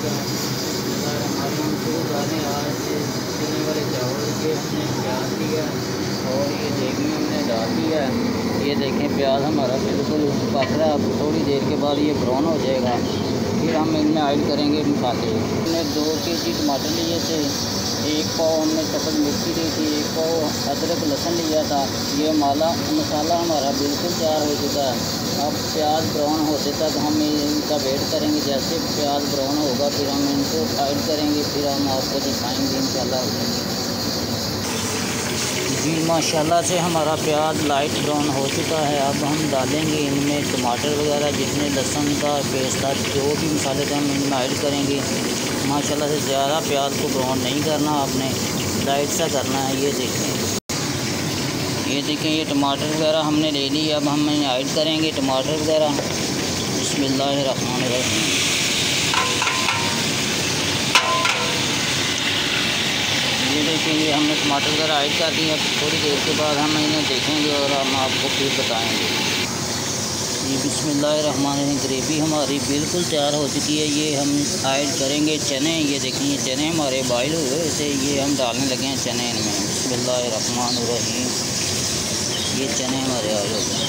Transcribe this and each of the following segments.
हमारे हम शुरू कर रहे हैं आज चने वाले चावल के। हमने प्याज लिया और ये देखें हमने डाल दिया। ये देखें प्याज हमारा बिल्कुल पक रहा है। अब थोड़ी देर के बाद ये ब्राउन हो जाएगा, फिर हम इनमें ऐड करेंगे मसाले। हमने 2 केजी टमाटर लिए थे, 1 पाव हमने चपट मिर्ची ली थी, 1 पाव अदरक लहसुन लिया था। ये मसाला हमारा बिल्कुल तैयार हो चुका है। अब प्याज ब्राउन होते तक हम इनका वेट करेंगे। जैसे प्याज ब्राउन होगा फिर हम इनको ऐड करेंगे, फिर हम आपको दिखाएंगे इंशाल्लाह। जी माशाल्लाह से हमारा प्याज लाइट ब्राउन हो चुका है। अब हम डालेंगे इनमें टमाटर वगैरह, जितने लहसुन का पेस्ट था, जो भी मसाले थे हम इनमें ऐड करेंगे। माशाल्लाह से ज़्यादा प्याज को ब्राउन नहीं करना, आपने लाइट सा करना है। ये देखें ये टमाटर वगैरह हमने ले ली। अब हम ऐड करेंगे टमाटर वगैरह। बिस्मिल्लाहिर्रहमानिर्रहीम। ये देखिए ये हमने टमाटर वगैरह ऐड कर दिए। अब थोड़ी देर के बाद हम इन्हें देखेंगे और हम आपको फिर बताएंगे। ये बिस्मिल्लाहिर्रहमानिर्रहीम ग्रेवी हमारी बिल्कुल तैयार हो चुकी है। ये हम ऐड करेंगे चने। ये देखिए ये चने हमारे बॉयल हुए थे, ये हम डालने लगे हैं चने इनमें। बिस्मिल्लाहिर्रहमानिर्रहीम। ये चने हमारे आए हो गए।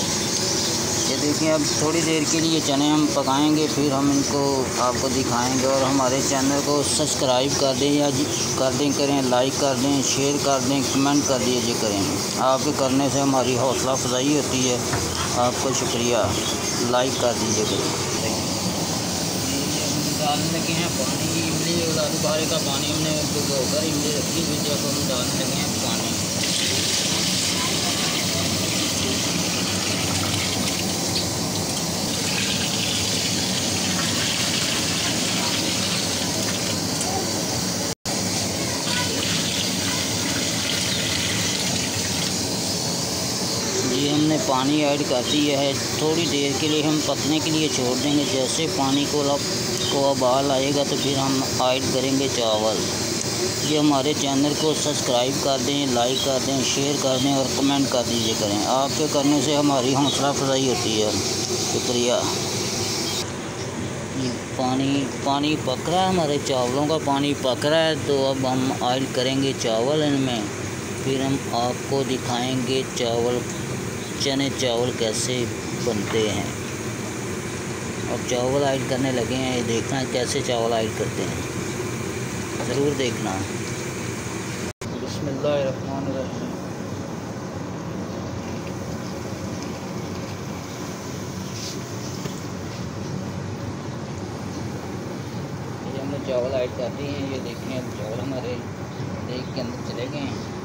ये देखिए अब थोड़ी देर के लिए चने हम पकाएंगे, फिर हम इनको आपको दिखाएंगे। और हमारे चैनल को सब्सक्राइब कर दें या करें, लाइक कर दें, शेयर कर दें, कमेंट कर दीजिए करें। आपके करने से हमारी हौसला अफजाई होती है। आपको शुक्रिया, लाइक कर दीजिए करें। डालने लगे हैं पानी। इमली और आलू बुखारे का पानी हमने भिगोकर इमली रखी हुई थी, अब हम डालने लगे हैं पानी। ये हमने पानी ऐड कर दिया है। थोड़ी देर के लिए हम पकने के लिए छोड़ देंगे। जैसे पानी को उबाल आएगा तो फिर हम ऐड करेंगे चावल। ये हमारे चैनल को सब्सक्राइब कर दें, लाइक कर दें, शेयर कर दें और कमेंट कर दीजिए करें। आपके करने से हमारी हौसला अफजाई होती है। शुक्रिया। ये पानी पक रहा है, हमारे चावलों का पानी पक रहा है। तो अब हम ऐड करेंगे चावल इनमें, फिर हम आपको दिखाएंगे चने चावल कैसे बनते हैं। अब चावल ऐड करने लगे हैं। ये देखना कैसे चावल ऐड करते हैं, ज़रूर देखना। बिस्मिल्लाहिर्रहमानिर्रहीम। ये हमने चावल ऐड कर दिए हैं। ये देखें अब चावल हमारे देख के अंदर चले गए हैं।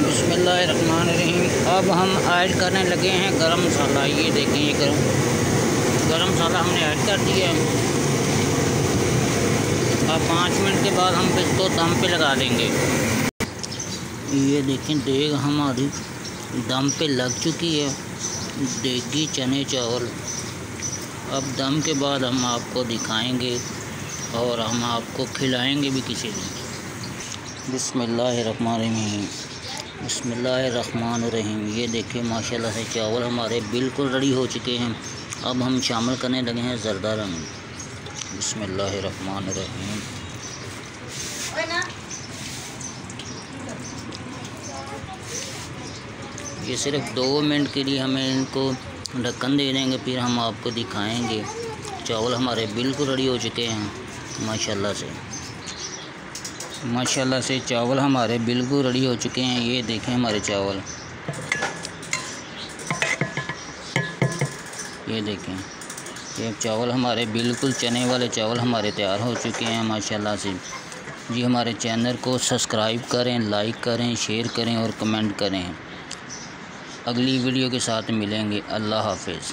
बिस्मिल्लाहिर्रहमानिर्रहीम। अब हम ऐड करने लगे हैं गरम मसाला। ये देखें ये गरम मसाला हमने ऐड कर दिया है। अब 5 मिनट के बाद हम इसको दम पे लगा देंगे। ये देखें देग हमारी दम पे लग चुकी है, देगी चने चावल। अब दम के बाद हम आपको दिखाएंगे और हम आपको खिलाएंगे भी किसी दिन। बिस्मिल्लाहिर्रहमानिर्रहीम। बिस्मिल्लाहिर्रहमानिर्रहीम। ये देखिए माशाल्लाह से चावल हमारे बिल्कुल रेडी हो चुके हैं। अब हम शामिल करने लगे हैं ज़रदा रंग। बिस्मिल्लाहिर्रहमानिर्रहीम। ये सिर्फ 2 मिनट के लिए हमें इनको ढक्कन दे देंगे, फिर हम आपको दिखाएंगे। चावल हमारे बिल्कुल रेडी हो चुके हैं माशाल्लाह से चावल हमारे बिल्कुल रेडी हो चुके हैं। ये देखें हमारे चावल, ये देखें ये चावल हमारे बिल्कुल चने वाले चावल हमारे तैयार हो चुके हैं माशाल्लाह से। जी हमारे चैनल को सब्सक्राइब करें, लाइक करें, शेयर करें और कमेंट करें। अगली वीडियो के साथ मिलेंगे। अल्लाह हाफ़िज़।